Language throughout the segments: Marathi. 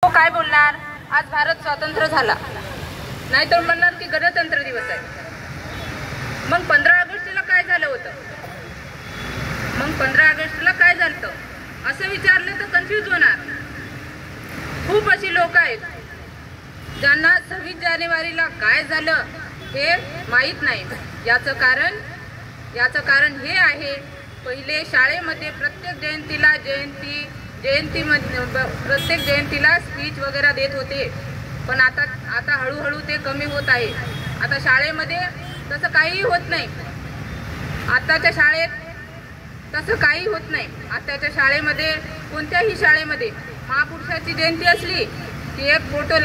तो काय बोलणार, आज भारत स्वतंत्र झाला, नाहीतर म्हणणार की गणतंत्र दिवस आहे. मग 15 ऑगस्टला काय झालं होतं, मग 15 ऑगस्टला काय झालं असं विचारलं तर कन्फ्यूज होणार. खूप अशी लोक आहेत ज्यांना 26 जानेवारीला काय झालं हे माहीत नाही. याचं कारण हे आहे, पहिले शाळेमध्ये प्रत्येक जयंतीला स्पीच वगैरे देत होते, पण आता हळूहळू ते कमी होत आहे. आता शाळेमध्ये तसं काही होत नाही. आताच्या शाळेत तसं काही होत नाही. आताच्या शाळेमध्ये, कोणत्याही शाळेमध्ये महापुरुषाची जयंती असली की एक फोटो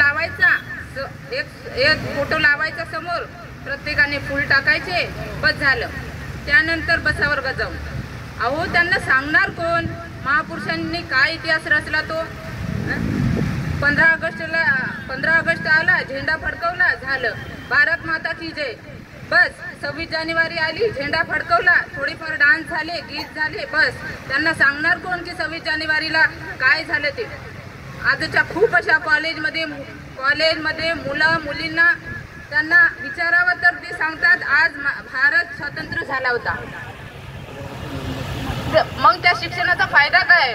लावायचा समोर, प्रत्येकाने फूल टाकायचे, बस झालं. त्यानंतर बसावर जाऊन अहो त्यांना सांगणार कोण, महापुरुषांनी काय इतिहास रचला तो. 15 ऑगस्ट आला, झेंडा फडकवला, झालं. भारत माता की जय, बस. 26 जानेवारी आली, झेंडा फडकवला, थोडीफार डान्स झाले, गीत झाले, बस. त्यांना सांगणार कोण की 26 जानेवारीला काय झालं ते. आजच्या खूप अशा कॉलेजमध्ये मुलं मुलींना त्यांना विचारावं तर ते सांगतात आज भारत स्वतंत्र झाला होता. मग त्या शिक्षणाचा फायदा काय.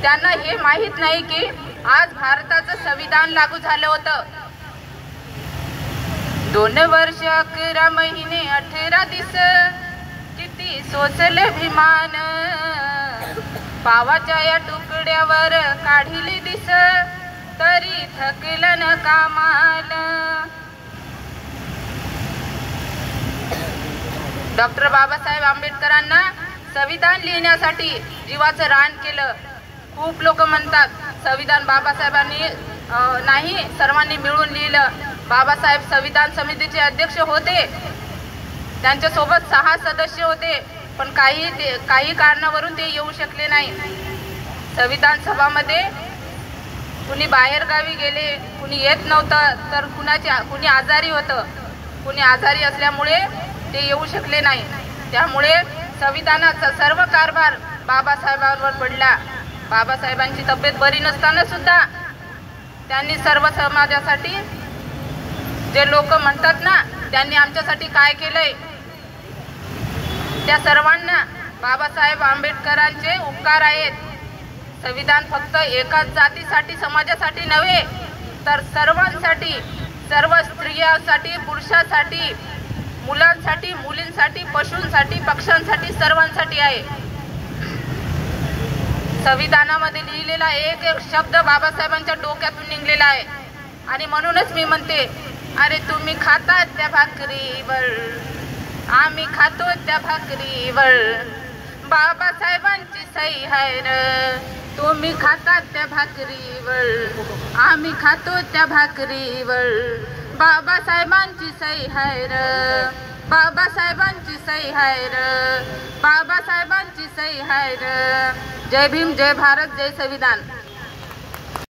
त्यांना हे माहीत नाही की आज भारताचं संविधान लागू झालं होतं. 2 वर्ष 11 महिने 18 दिवस, किती सोसले विमान, पावाच्या या तुकड्यावर काढिले दिस, तरी थकलं न कामाल. डॉक्टर बाबासाहेब आंबेडकरांना संविधान लिहिण्यासाठी जीवाचं रान केलं. खूप लोक म्हणतात संविधान बाबासाहेबांनी नाही, सर्वांनी मिळून लिहिलं. बाबासाहेब संविधान समितीचे अध्यक्ष होते, त्यांच्यासोबत 6 सदस्य होते, पण काही कारणावरून ते येऊ शकले नाही. संविधान सभामध्ये कुणी बाहेरगावी गेले, कुणी येत नव्हतं, तर कुणी आजारी होतं. कुणी आजारी असल्यामुळे ते येऊ शकले नाही. त्यामुळे संविधानाचा सर्व कारभार बाबासाहेबांवर पडला. बाबासाहेबांची तब्येत बरी नसताना सुद्धा त्यांनी सर्व समाजासाठी, जे लोक म्हणतात ना त्यांनी आमच्यासाठी काय केलंय, त्या सर्वांना बाबासाहेब आंबेडकरांचे उपकार आहेत. संविधान फक्त एकाच जातीसाठी, समाजासाठी नव्हे, तर सर्वांसाठी, सर्व स्त्रियांसाठी, पुरुषांसाठी, मुलांसाठी, मुलींसाठी, पशूंसाठी, पक्ष्यांसाठी, सर्वांसाठी आहे. संविधानामध्ये लिहिलेला एक एक शब्द बाबासाहेबांच्या डोक्यातून निघलेला आहे. आणि म्हणूनच मी म्हणते, अरे तुम्ही खातात त्या भाकरीवर, आम्ही खातो त्या भाकरीवर, बाबासाहेबांची सही आहे र. तुम्ही खातात त्या भाकरीवर, आम्ही खातो त्या भाकरीवर, बाबासाहेबांची सही आहे र. बाबासाहेबांची सही आहे र. बाबासाहेबांची सही आहे र. जय भीम, जय भारत, जय संविधान.